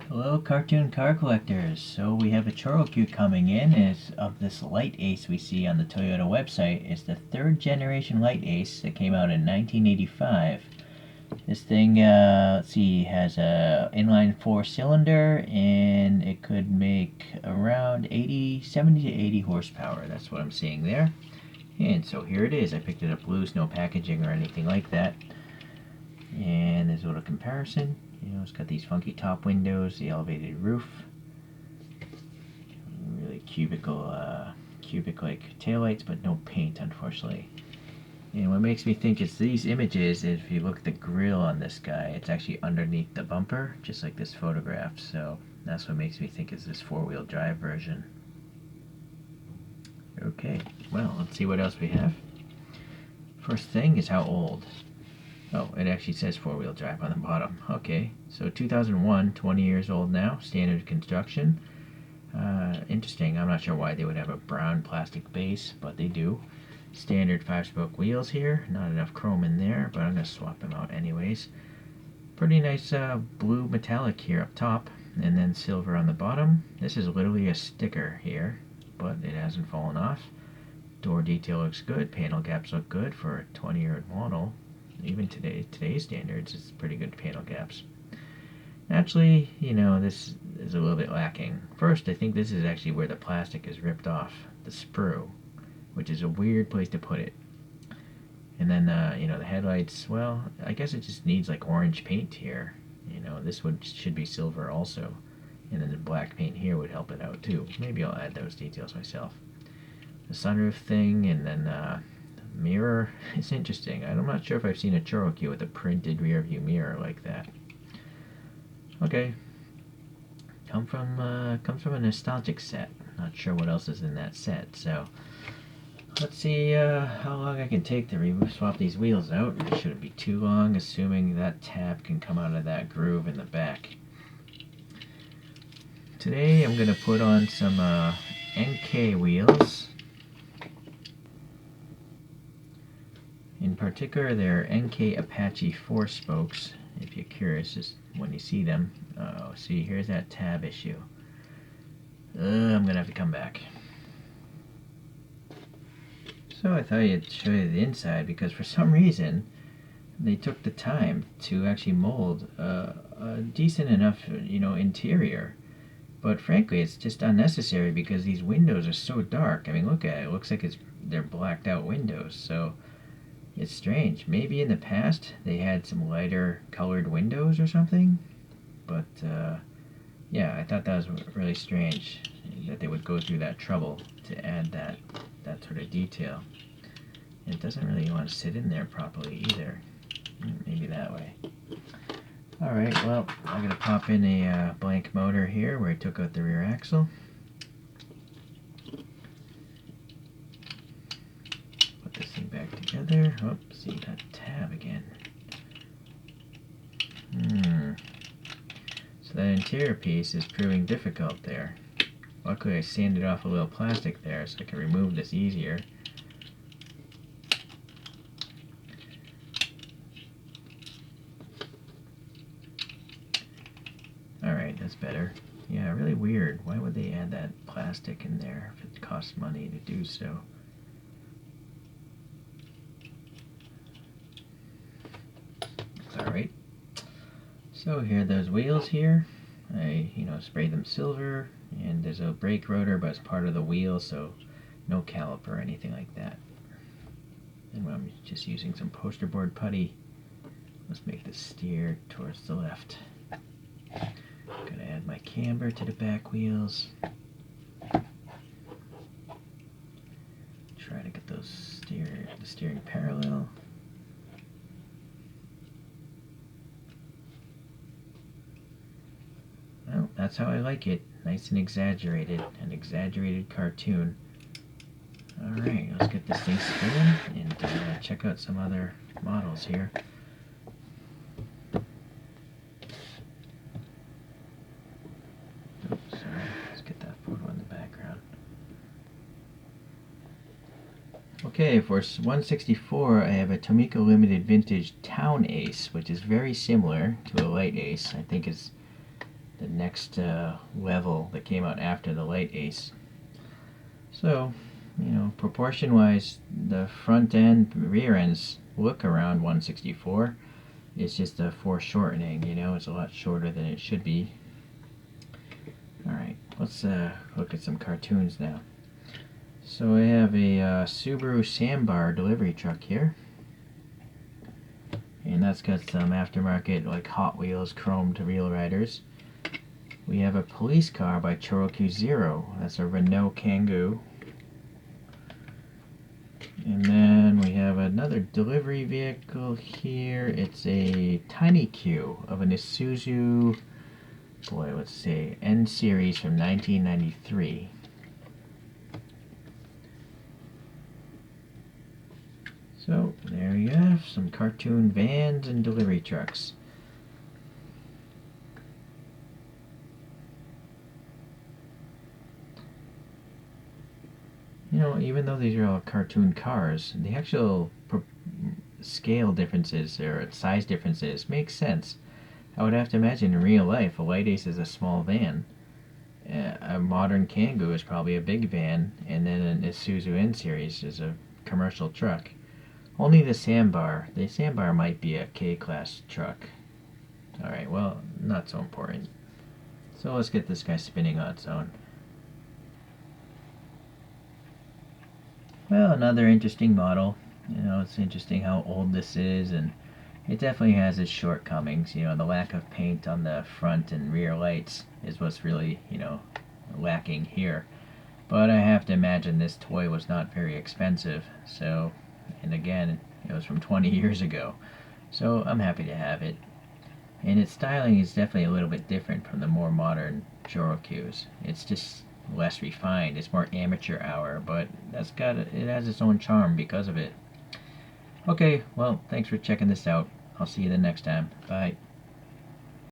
Hello, cartoon car collectors. So we have a Choro-Q coming in. It's of this LiteAce we see on the Toyota website. It's the third generation LiteAce that came out in 1985. This thing, let's see, has a inline 4-cylinder and it could make around 70 to 80 horsepower. That's what I'm seeing there. And so here it is. I picked it up loose, no packaging or anything like that. And there's a little comparison. You know, it's got these funky top windows, the elevated roof, really cubic-like taillights, but no paint, unfortunately. And what makes me think it's these images is if you look at the grill on this guy, it's actually underneath the bumper, just like this photograph. So that's what makes me think it's this four-wheel drive version. Okay, well, let's see what else we have. First thing is how old. Oh, it actually says four-wheel drive on the bottom. Okay, so 2001, 20 years old now, standard construction. Interesting, I'm not sure why they would have a brown plastic base, but they do. Standard 5-spoke wheels here, not enough chrome in there, but I'm going to swap them out anyways. Pretty nice blue metallic here up top, and then silver on the bottom. This is literally a sticker here, but it hasn't fallen off. Door detail looks good, panel gaps look good for a 20-year-old model. Even today's standards, it's pretty good panel gaps. Actually, you know, this is a little bit lacking. First, I think this is actually where the plastic is ripped off, the sprue, which is a weird place to put it. And then, you know, the headlights, well, I guess it just needs like orange paint here. You know, this should be silver also. And then the black paint here would help it out too. Maybe I'll add those details myself. The sunroof thing, and then mirror is interesting. I'm not sure if I've seen a Choro-Q with a printed rear view mirror like that. Okay. Comes from a nostalgic set. Not sure what else is in that set, so let's see how long I can take to swap these wheels out. It shouldn't be too long, assuming that tab can come out of that groove in the back. Today I'm going to put on some NK wheels. In particular, they're NK Apache 4 spokes. If you're curious, just when you see them. Oh, see, here's that tab issue. I'm gonna have to come back. So I thought I'd show you the inside because for some reason they took the time to actually mold a decent enough, you know, interior. But frankly, it's just unnecessary because these windows are so dark. I mean, look at it. It looks like they're blacked out windows. So it's strange. Maybe in the past they had some lighter colored windows or something. But yeah, I thought that was really strange that they would go through that trouble to add that sort of detail. And it doesn't really want to sit in there properly either. Maybe that way. Alright, well, I'm going to pop in a blank motor here where I took out the rear axle. Put this thing back together. Oh, see that tab again. So that interior piece is proving difficult there. Luckily I sanded off a little plastic there so I can remove this easier. Alright, that's better. Yeah, really weird. Why would they add that plastic in there if it costs money to do so? Alright. So here are those wheels here. I, you know, sprayed them silver, and there's a brake rotor, but it's part of the wheel, so no caliper or anything like that. And I'm just using some poster board putty. Let's make this steer towards the left. Gonna add my camber to the back wheels. Try to get the steering parallel. Well, that's how I like it. Nice and exaggerated. An exaggerated cartoon. Alright, let's get this thing spinning and check out some other models here. Oops, sorry. Let's get that photo in the background. Okay, for 164, I have a Tomica Limited Vintage Town Ace, which is very similar to a LiteAce. I think it's the next level that came out after the LiteAce. So, you know, proportion-wise, the front end, rear ends look around 164. It's just a foreshortening, you know, it's a lot shorter than it should be. Alright, let's look at some cartoons now. So I have a Subaru Sandbar delivery truck here. And that's got some aftermarket, like Hot Wheels chromed wheel riders. We have a police car by ChoroQ Zero. That's a Renault Kangoo. And then we have another delivery vehicle here. It's a Tiny Q of an Isuzu, boy, let's see, N series from 1993. So there you have some cartoon vans and delivery trucks. You know, even though these are all cartoon cars, the actual scale differences or size differences make sense. I would have to imagine in real life a LiteAce is a small van. A modern Kangoo is probably a big van, and then an Isuzu N series is a commercial truck. Only the Sandbar might be a K-class truck. Alright, well, not so important. So let's get this guy spinning on its own. Well, another interesting model. You know, it's interesting how old this is, and it definitely has its shortcomings. You know, the lack of paint on the front and rear lights is what's really, you know, lacking here. But I have to imagine this toy was not very expensive, so, and again, it was from 20 years ago, so I'm happy to have it. And its styling is definitely a little bit different from the more modern Choro-Qs. It's just less refined, it's more amateur hour, but it has its own charm because of it. Okay, well, thanks for checking this out. I'll see you the next time. Bye.